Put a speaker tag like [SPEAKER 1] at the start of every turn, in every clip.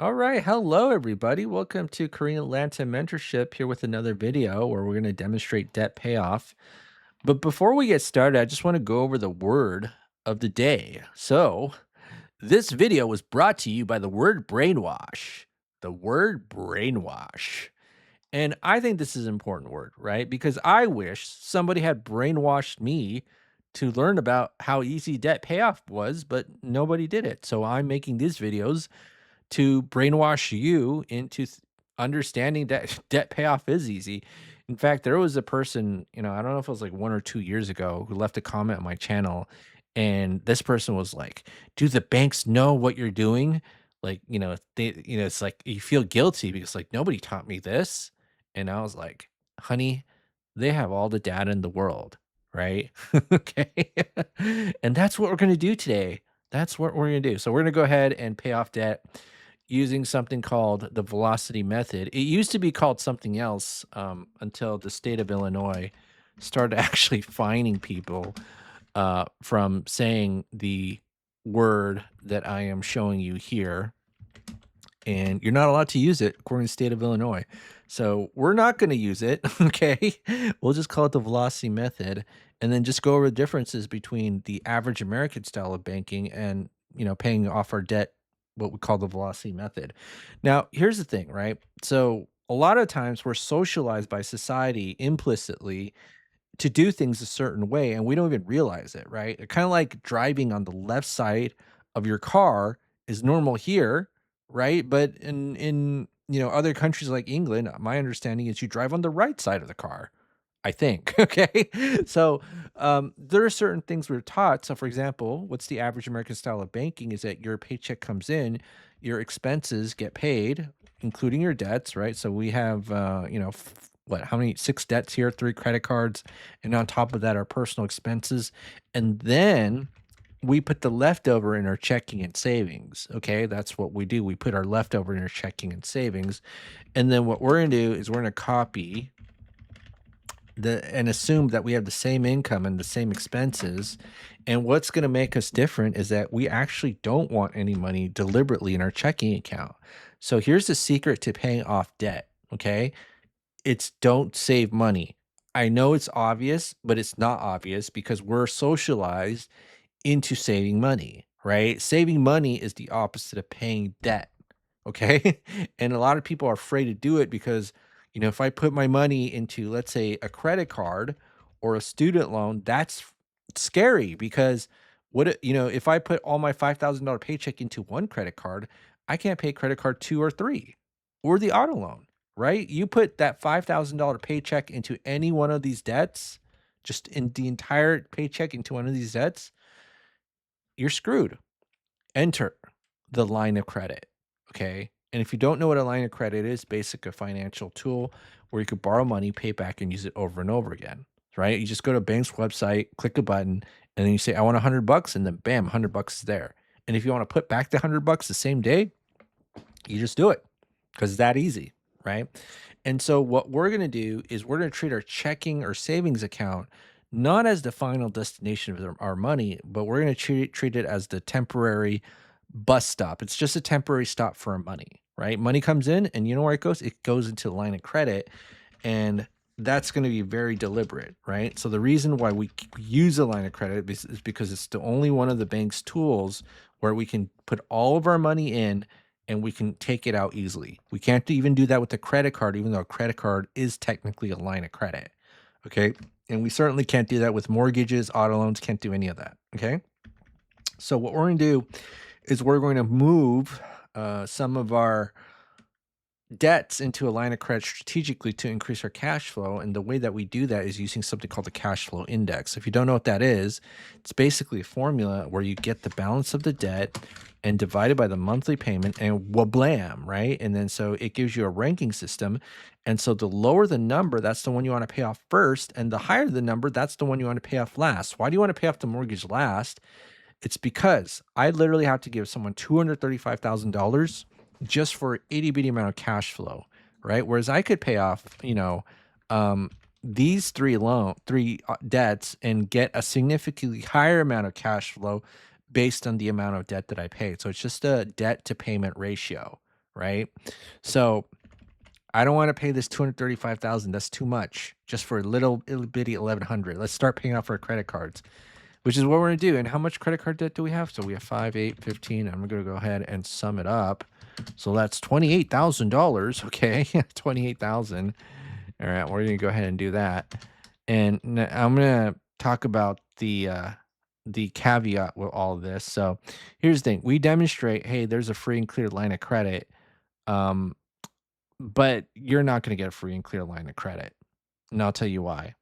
[SPEAKER 1] All right. Hello, everybody. Welcome to Korean Atlanta Mentorship here with another video where we're going to demonstrate debt payoff. But before we get started, I just want to go over the word of the day. So, this video was brought to you by the word brainwash. The word brainwash. And I think this is an important word, right? Because I wish somebody had brainwashed me to learn about how easy debt payoff was, but nobody did it. So I'm making these videos to brainwash you into understanding that debt payoff is easy. In fact, there was a person, I don't know if it was like 1 or 2 years ago, who left a comment on my channel. And this person was like, do the banks know what you're doing? Like, it's like you feel guilty because like nobody taught me this. And I was like, honey, they have all the data in the world, right? Okay. And that's what we're going to do today. That's what we're going to do. So we're going to go ahead and pay off debt using something called the velocity method. It used to be called something else until the state of Illinois started actually fining people from saying the word that I am showing you here. And you're not allowed to use it according to the state of Illinois. So we're not going to use it. Okay. We'll just call it the velocity method and then just go over the differences between the average American style of banking and, paying off our debt, what we call the velocity method. Now, here's the thing, right? So a lot of times we're socialized by society implicitly to do things a certain way and we don't even realize it, right? Kind of like driving on the left side of your car is normal here, right? But in other countries like England, my understanding is you drive on the right side of the car. I think. Okay. So there are certain things we're taught. So, for example, what's the average American style of banking is that your paycheck comes in, your expenses get paid, including your debts, right? So we have, how many, six debts here, three credit cards. And on top of that, our personal expenses. And then we put the leftover in our checking and savings. Okay. That's what we do. We put our leftover in our checking and savings. And then what we're going to do is we're going to copy and assume that we have the same income and the same expenses. And what's going to make us different is that we actually don't want any money deliberately in our checking account. So here's the secret to paying off debt. Okay. It's don't save money. I know it's obvious, but it's not obvious because we're socialized into saving money, right? Saving money is the opposite of paying debt. Okay. And a lot of people are afraid to do it because, if I put my money into, let's say, a credit card or a student loan, that's scary because if I put all my $5,000 paycheck into one credit card, I can't pay credit card two or three or the auto loan, right? You put that $5,000 paycheck into any one of these debts, just in the entire paycheck into one of these debts, you're screwed. Enter the line of credit. Okay. And if you don't know what a line of credit is, basic a financial tool where you could borrow money, pay back, and use it over and over again. Right? You just go to a bank's website, click a button, and then you say, I want $100, and then bam, $100 is there. And if you want to put back the $100 the same day, you just do it because it's that easy, right? And so what we're going to do is we're going to treat our checking or savings account not as the final destination of our money, but we're going to treat it as the temporary bus stop. It's just a temporary stop for our money, right? Money comes in and you know where it goes? It goes into the line of credit. And that's going to be very deliberate, right? So the reason why we use a line of credit is because it's the only one of the bank's tools where we can put all of our money in and we can take it out easily. We can't even do that with a credit card, even though a credit card is technically a line of credit. Okay. And we certainly can't do that with mortgages, auto loans, can't do any of that. Okay. So what we're going to do is we're going to move some of our debts into a line of credit strategically to increase our cash flow. And the way that we do that is using something called the cash flow index. If you don't know what that is, it's basically a formula where you get the balance of the debt and divide it by the monthly payment and wablam, right? And then so it gives you a ranking system. And so the lower the number, that's the one you want to pay off first. And the higher the number, that's the one you want to pay off last. Why do you want to pay off the mortgage last? It's because I literally have to give someone $235,000 just for itty bitty amount of cash flow, right? Whereas I could pay off, these three debts and get a significantly higher amount of cash flow based on the amount of debt that I paid. So it's just a debt to payment ratio. right? So I don't want to pay this 235,000. That's too much just for a little bitty 1100. Let's start paying off our credit cards, which is what we're gonna do. And how much credit card debt do we have? So we have 5, 8, 15. I'm gonna go ahead and sum it up. So that's $28,000. Okay, 28,000. All right, we're gonna go ahead and do that. And I'm gonna talk about the caveat with all of this. So here's the thing: we demonstrate, hey, there's a free and clear line of credit. Um, but you're not gonna get a free and clear line of credit. And I'll tell you why.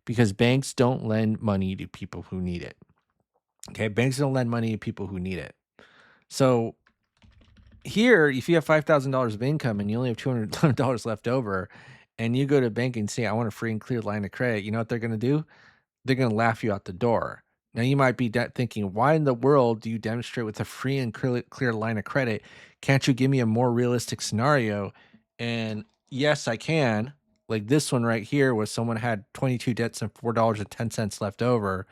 [SPEAKER 1] Because banks don't lend money to people who need it. Okay, banks don't lend money to people who need it. So here, if you have $5,000 of income and you only have $200 left over, and you go to a bank and say, "I want a free and clear line of credit," you know what they're going to do? They're going to laugh you out the door. Now, you might be thinking, "Why in the world do you demonstrate with a free and clear line of credit? Can't you give me a more realistic scenario?" And yes, I can. Like this one right here, where someone had 22 debts and $4.10 left over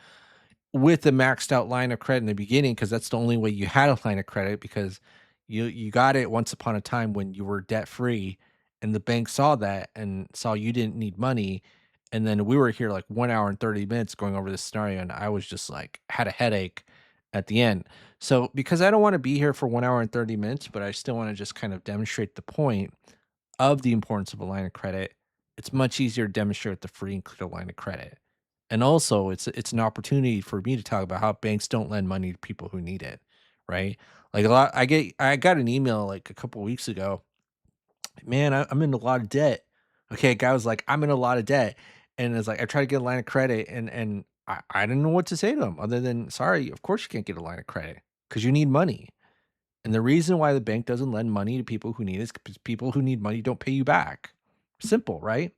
[SPEAKER 1] with the maxed out line of credit in the beginning, because that's the only way you had a line of credit, because you got it once upon a time when you were debt free, and the bank saw that and saw you didn't need money. And then we were here like 1 hour and 30 minutes going over this scenario, and I was just like had a headache at the end. So because I don't want to be here for 1 hour and 30 minutes, but I still want to just kind of demonstrate the point of the importance of a line of credit, it's much easier to demonstrate with the free and clear line of credit. And also, it's an opportunity for me to talk about how banks don't lend money to people who need it, right? Like a lot, I got an email like a couple weeks ago. Man, I'm in a lot of debt. Okay, guy was like, I'm in a lot of debt, and it's like I try to get a line of credit, and I didn't know what to say to him other than sorry. Of course, you can't get a line of credit because you need money. And the reason why the bank doesn't lend money to people who need it is because people who need money don't pay you back. Simple, right?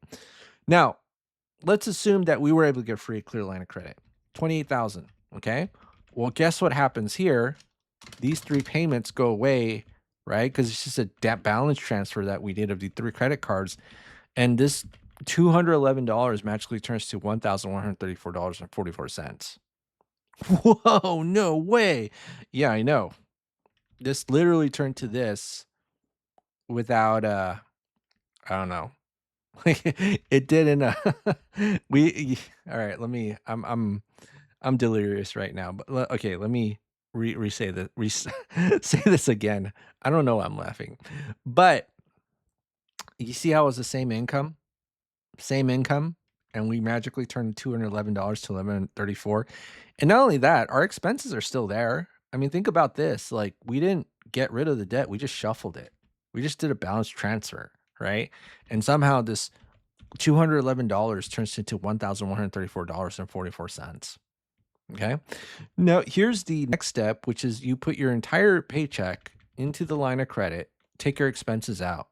[SPEAKER 1] Now, let's assume that we were able to get a free clear line of credit. 28,000, okay? Well, guess what happens here? These three payments go away, right? Because it's just a debt balance transfer that we did of the three credit cards. And this $211 magically turns to $1,134.44. Whoa, no way. Yeah, I know. This literally turned to this without I don't know. Like it didn't we all right, let me I'm delirious right now, but okay, let me say say this again. I don't know why I'm laughing. But you see how it was the same income, and we magically turned $211 to 1134. And not only that, our expenses are still there. I mean, think about this. Like, we didn't get rid of the debt, we just shuffled it. We just did a balance transfer, right? And somehow this $211 turns into $1,134.44. Okay. Now, here's the next step, which is you put your entire paycheck into the line of credit, take your expenses out,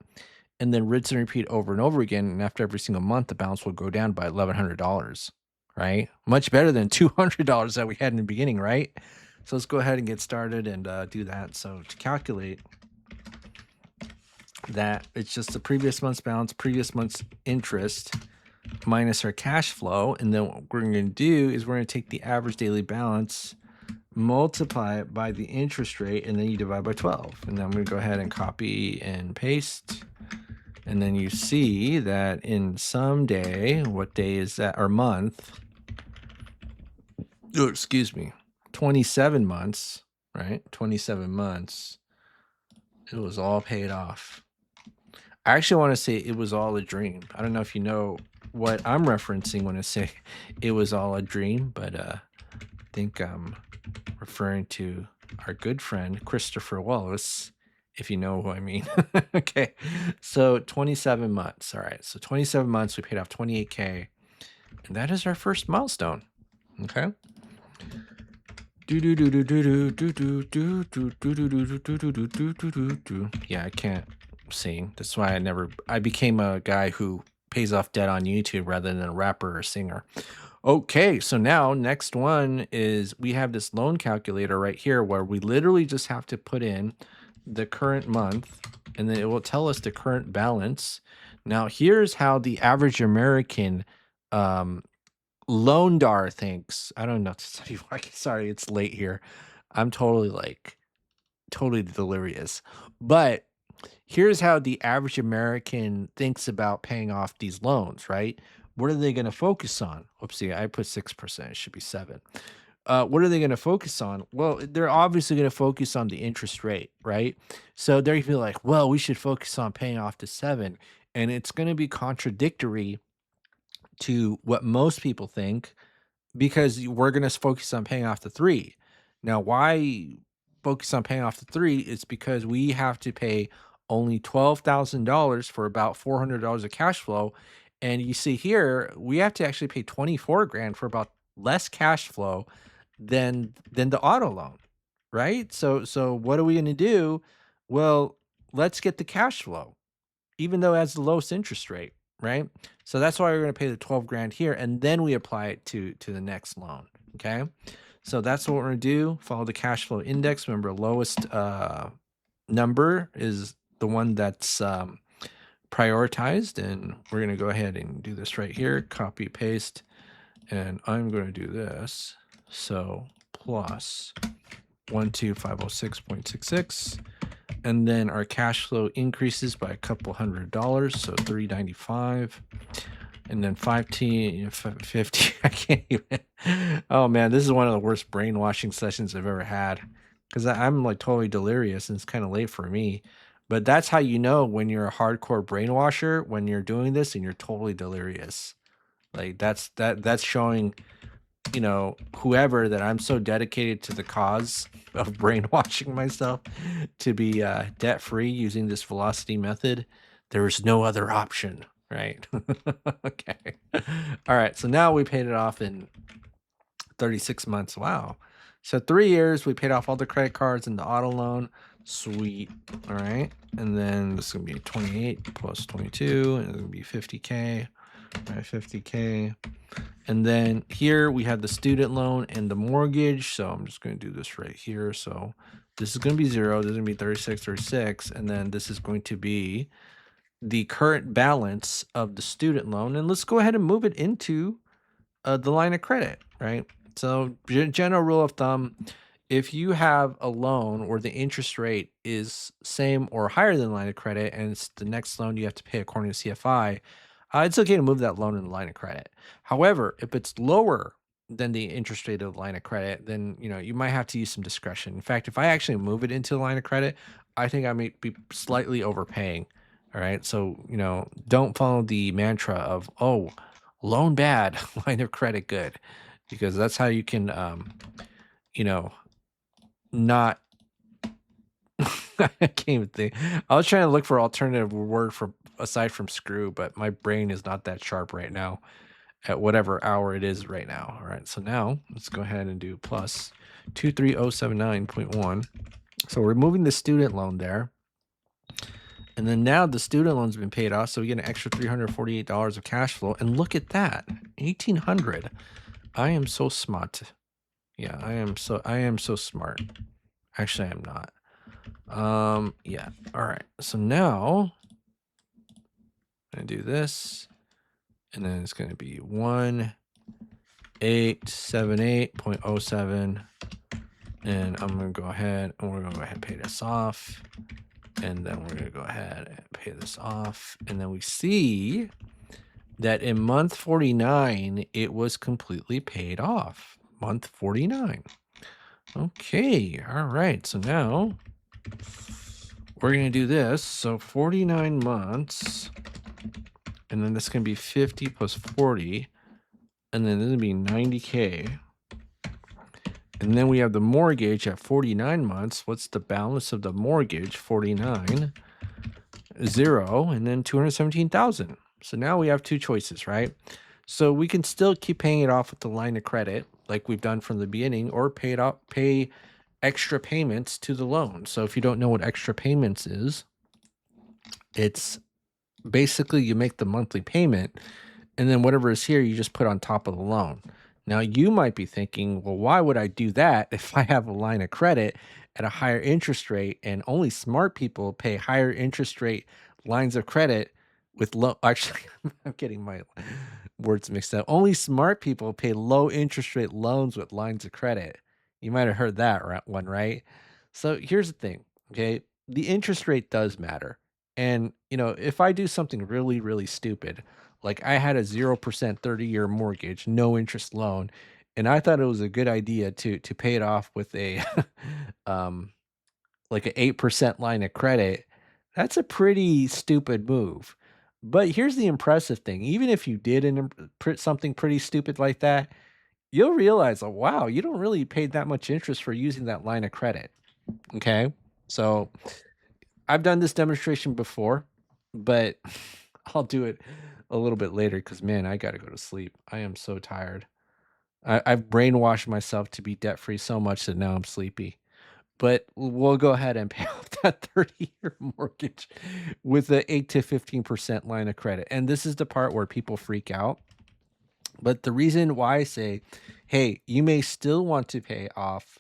[SPEAKER 1] and then rinse and repeat over and over again. And after every single month, the balance will go down by $1,100, right? Much better than $200 that we had in the beginning, right? So let's go ahead and get started and do that. So to calculate that, it's just the previous month's balance, previous month's interest, minus our cash flow. And then what we're going to do is we're going to take the average daily balance, multiply it by the interest rate, and then you divide by 12. And then I'm going to go ahead and copy and paste. And then you see that in some day, what day is that, or month? Oh, excuse me, 27 months, right? 27 months. It was all paid off. I actually want to say it was all a dream. I don't know if you know what I'm referencing when I say it was all a dream, but I think I'm referring to our good friend Christopher Wallace, if you know who I mean. Okay, so 27 months. All right, so 27 months, we paid off 28K, and that is our first milestone. Okay. Yeah, I can't sing. That's why I became a guy who pays off debt on YouTube rather than a rapper or singer. Okay, so now next one is we have this loan calculator right here where we literally just have to put in the current month, and then it will tell us the current balance. Now, here's how the average American loandar thinks. I don't know to tell you why. Sorry, it's late here. I'm totally delirious. But here's how the average American thinks about paying off these loans, right? What are they going to focus on? Oopsie, I put 6%. It should be 7. What are they going to focus on? Well, they're obviously going to focus on the interest rate, right? So they're going to be like, well, we should focus on paying off the 7. And it's going to be contradictory to what most people think because we're gonna focus on paying off the 3. Now, why focus on paying off the 3 is because we have to pay only $12,000 for about $400 of cash flow, and you see here, we have to actually pay 24 grand for about less cash flow than the auto loan, right? So what are we gonna do? Well, let's get the cash flow even though it has the lowest interest rate, right? So that's why we're going to pay the 12 grand here, and then we apply it to the next loan. Okay. So that's what we're going to do. Follow the cash flow index. Remember, lowest number is the one that's prioritized. And we're going to go ahead and do this right here. Copy, paste. And I'm going to do this. So plus 12506.66. And then our cash flow increases by a couple $100, so 395, and then 15, 50. I can't even. Oh man, this is one of the worst brainwashing sessions I've ever had because I'm like totally delirious and it's kind of late for me. But that's how you know when you're a hardcore brainwasher when you're doing this and you're totally delirious. Like that's showing whoever that I'm so dedicated to the cause of brainwashing myself to be debt free using this velocity method. There is no other option, right? Okay. All right. So now we paid it off in 36 months. Wow. So 3 years, we paid off all the credit cards and the auto loan. Sweet. All right. And then this is going to be 28 plus 22, and it's going to be 50K. All right, 50K. And then here we have the student loan and the mortgage. So I'm just going to do this right here. So this is going to be 0. This is going to be 36, 36. And then this is going to be the current balance of the student loan. And let's go ahead and move it into the line of credit, right? So general rule of thumb, if you have a loan where the interest rate is same or higher than line of credit and it's the next loan you have to pay according to CFI, it's okay to move that loan in the line of credit. However, if it's lower than the interest rate of the line of credit, then you might have to use some discretion. In fact, if I actually move it into the line of credit, I think I may be slightly overpaying. All right. So, don't follow the mantra of, oh, loan bad, line of credit good, because that's how you can, you know, not. I can't even think. I was trying to look for alternative word for aside from screw, but my brain is not that sharp right now at whatever hour it is right now. All right. So now let's go ahead and do plus 23079.1. So we're removing the student loan there. And then now the student loan's been paid off, so we get an extra $348 of cash flow. And look at that, 1,800. I am so smart. Yeah, I am so smart. Actually, I'm not. Yeah. All right. So now I'm gonna do this, and then it's gonna be 1878.07, and I'm gonna go ahead and we're gonna go ahead and pay this off. And then we're going to go ahead and pay this off. And then we see that in month 49, it was completely paid off. Month 49. Okay. All right. So now we're going to do this. So 49 months. And then this can be 50 plus 40. And then this is going to be 90K. And then we have the mortgage at 49 months. What's the balance of the mortgage? 49. 0, and then 217,000. So now we have two choices, right? So we can still keep paying it off with the line of credit like we've done from the beginning, or pay extra payments to the loan. So if you don't know what extra payments is, it's basically you make the monthly payment and then whatever is here you just put on top of the loan. Now you might be thinking, well, why would I do that if I have a line of credit at a higher interest rate, and only smart people pay higher interest rate lines of credit with low actually I'm getting my words mixed up. Only smart people pay low interest rate loans with lines of credit. You might have heard that one, right? So here's the thing, okay? The interest rate does matter. And, if I do something really, really stupid, like I had a 0% 30-year mortgage, no interest loan, and I thought it was a good idea to pay it off with a um like an 8% line of credit, that's a pretty stupid move. But here's the impressive thing, even if you did something pretty stupid like that, you'll realize, oh, wow, you don't really pay that much interest for using that line of credit. Okay. So I've done this demonstration before, but I'll do it a little bit later because, man, I got to go to sleep. I am so tired. I've brainwashed myself to be debt free so much that now I'm sleepy. But we'll go ahead and pay off that 30-year mortgage with a 8 to 15% line of credit. And this is the part where people freak out. But the reason why I say, hey, you may still want to pay off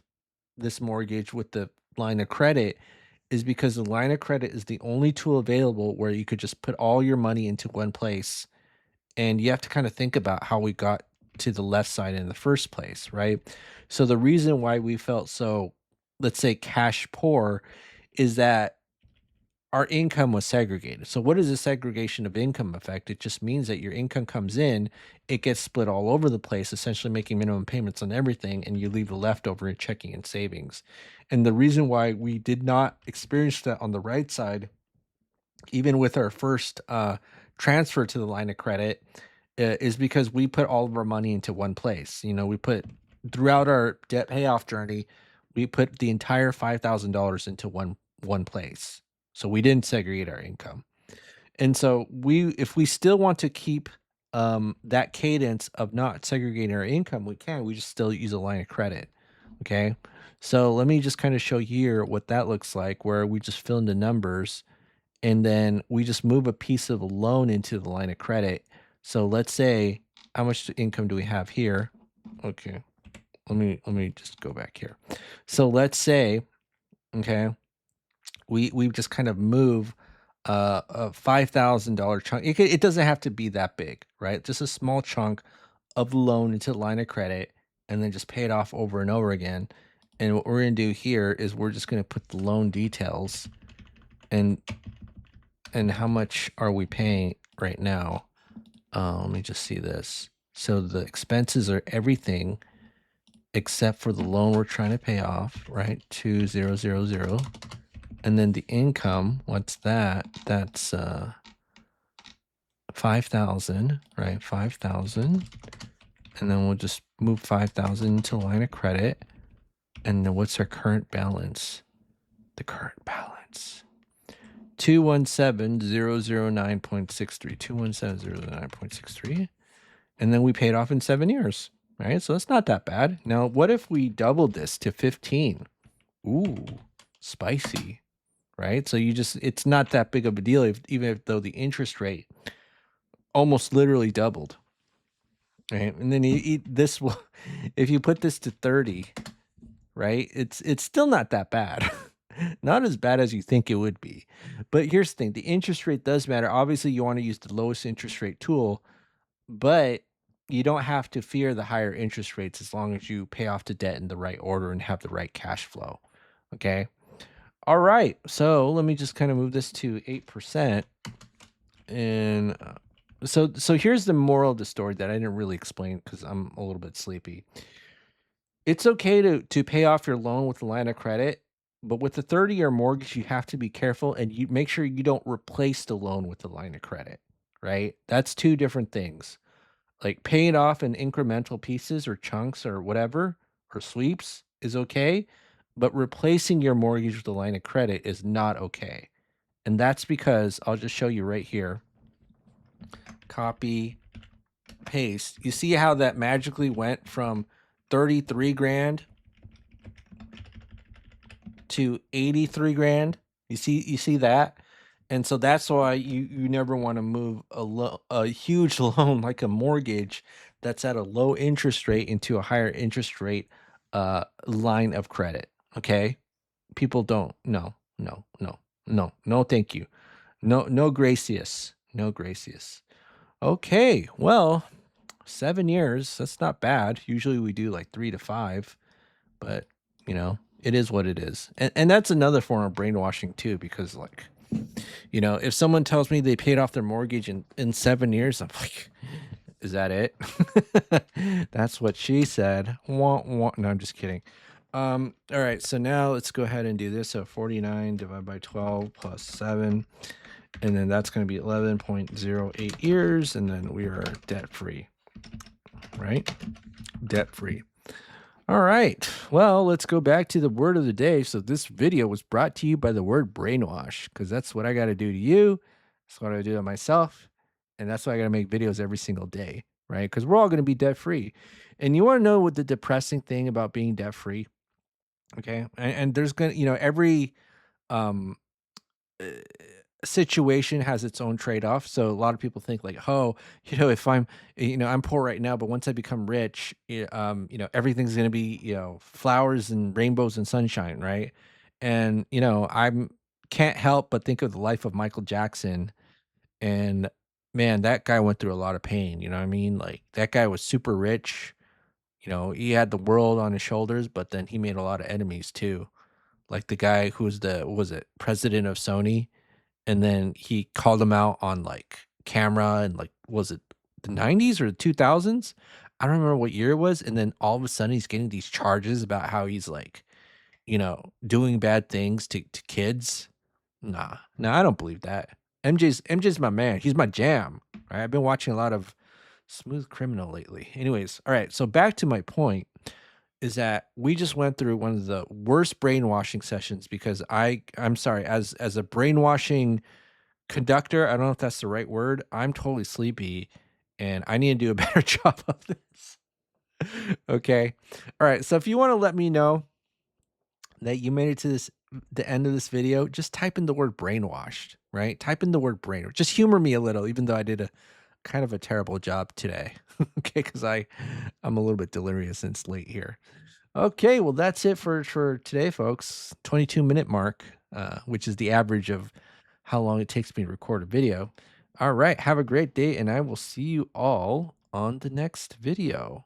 [SPEAKER 1] this mortgage with the line of credit is because the line of credit is the only tool available where you could just put all your money into one place. And you have to kind of think about how we got to the left side in the first place, right? So the reason why we felt so, let's say, cash poor is that our income was segregated. So what is a segregation of income effect? It just means that your income comes in, it gets split all over the place, essentially making minimum payments on everything, and you leave the leftover in checking and savings. And the reason why we did not experience that on the right side, even with our first transfer to the line of credit, is because we put all of our money into one place. We put throughout our debt payoff journey, we put the entire $5,000 into one place. So we didn't segregate our income. And so if we still want to keep that cadence of not segregating our income, we can. We just still use a line of credit. Okay. So let me just kind of show here what that looks like, where we just fill in the numbers and then we just move a piece of a loan into the line of credit. So let's say, how much income do we have here? Okay. Let me just go back here. So let's say, okay, we just kind of move a $5,000 chunk. It doesn't have to be that big, right? Just a small chunk of the loan into the line of credit and then just pay it off over and over again. And what we're going to do here is we're just going to put the loan details and how much are we paying right now? Let me just see this. So the expenses are everything except for the loan we're trying to pay off, right? 2000. And then the income, what's that? That's 5,000, right? 5,000. And then we'll just move 5,000 into line of credit. And then what's our current balance? The current balance. 217,009.63. 217,009.63. And then we paid off in 7 years, right? So that's not that bad. Now, what if we doubled this to 15? Ooh, spicy, right? So it's not that big of a deal, even though the interest rate almost literally doubled, right? And then this will, if you put this to 30, right? It's still not that bad. Not as bad as you think it would be. But here's the thing, the interest rate does matter. Obviously, you want to use the lowest interest rate tool, but you don't have to fear the higher interest rates as long as you pay off the debt in the right order and have the right cash flow. Okay. All right. So let me just kind of move this to 8%. And so here's the moral of the story that I didn't really explain because I'm a little bit sleepy. It's okay to pay off your loan with a line of credit, but with the 30-year mortgage, you have to be careful and you make sure you don't replace the loan with the line of credit, right? That's two different things. Like paying it off in incremental pieces or chunks or whatever, or sweeps is okay, but replacing your mortgage with a line of credit is not okay. And that's because I'll just show you right here. Copy, paste. You see how that magically went from 33 grand to 83 grand? You see that? And so that's why you never want to move a huge loan like a mortgage that's at a low interest rate into a higher interest rate line of credit. Okay? People don't. No, no, no, no, no, thank you. No, no gracious. No gracious. Okay, well, 7 years, that's not bad. Usually we do like 3 to 5, but it is what it is. And that's another form of brainwashing too, because like If someone tells me they paid off their mortgage in 7 years, I'm like, is that it? That's what she said. Wah, wah. No, I'm just kidding. All right, so now let's go ahead and do this. So 49 divided by 12 plus 7, and then that's going to be 11.08 years, and then we are debt free, right? Debt free. All right. Well, let's go back to the word of the day. So this video was brought to you by the word brainwash, because that's what I got to do to you. That's what I do to myself. And that's why I got to make videos every single day, right? Because we're all going to be debt free. And you want to know what the depressing thing about being debt free? Okay. And there's going to, every um, uh, situation has its own trade-off. So a lot of people think like, oh, if I'm poor right now, but once I become rich, everything's going to be, flowers and rainbows and sunshine, right? And I'm can't help but think of the life of Michael Jackson. And man, that guy went through a lot of pain. You know what I mean? Like that guy was super rich. He had the world on his shoulders, but then he made a lot of enemies too. Like the guy who was what was it, president of Sony, and then he called him out on, like, camera and, like, was it the '90s or the 2000s? I don't remember what year it was, and then all of a sudden, he's getting these charges about how he's, like, doing bad things to kids. Nah, nah, I don't believe that. MJ's my man. He's my jam, right? I've been watching a lot of Smooth Criminal lately. Anyways, alright, so back to my point is that we just went through one of the worst brainwashing sessions because I'm sorry, as a brainwashing conductor, I don't know if that's the right word. I'm totally sleepy and I need to do a better job of this. Okay. All right. So if you want to let me know that you made it to the end of this video, just type in the word brainwashed, right? Type in the word brainwashed. Just humor me a little, even though I did a kind of a terrible job today. Okay, because I'm a little bit delirious and it's late here. Okay, well that's it for today, folks. 22-minute mark, which is the average of how long it takes me to record a video. All right, have a great day, and I will see you all on the next video.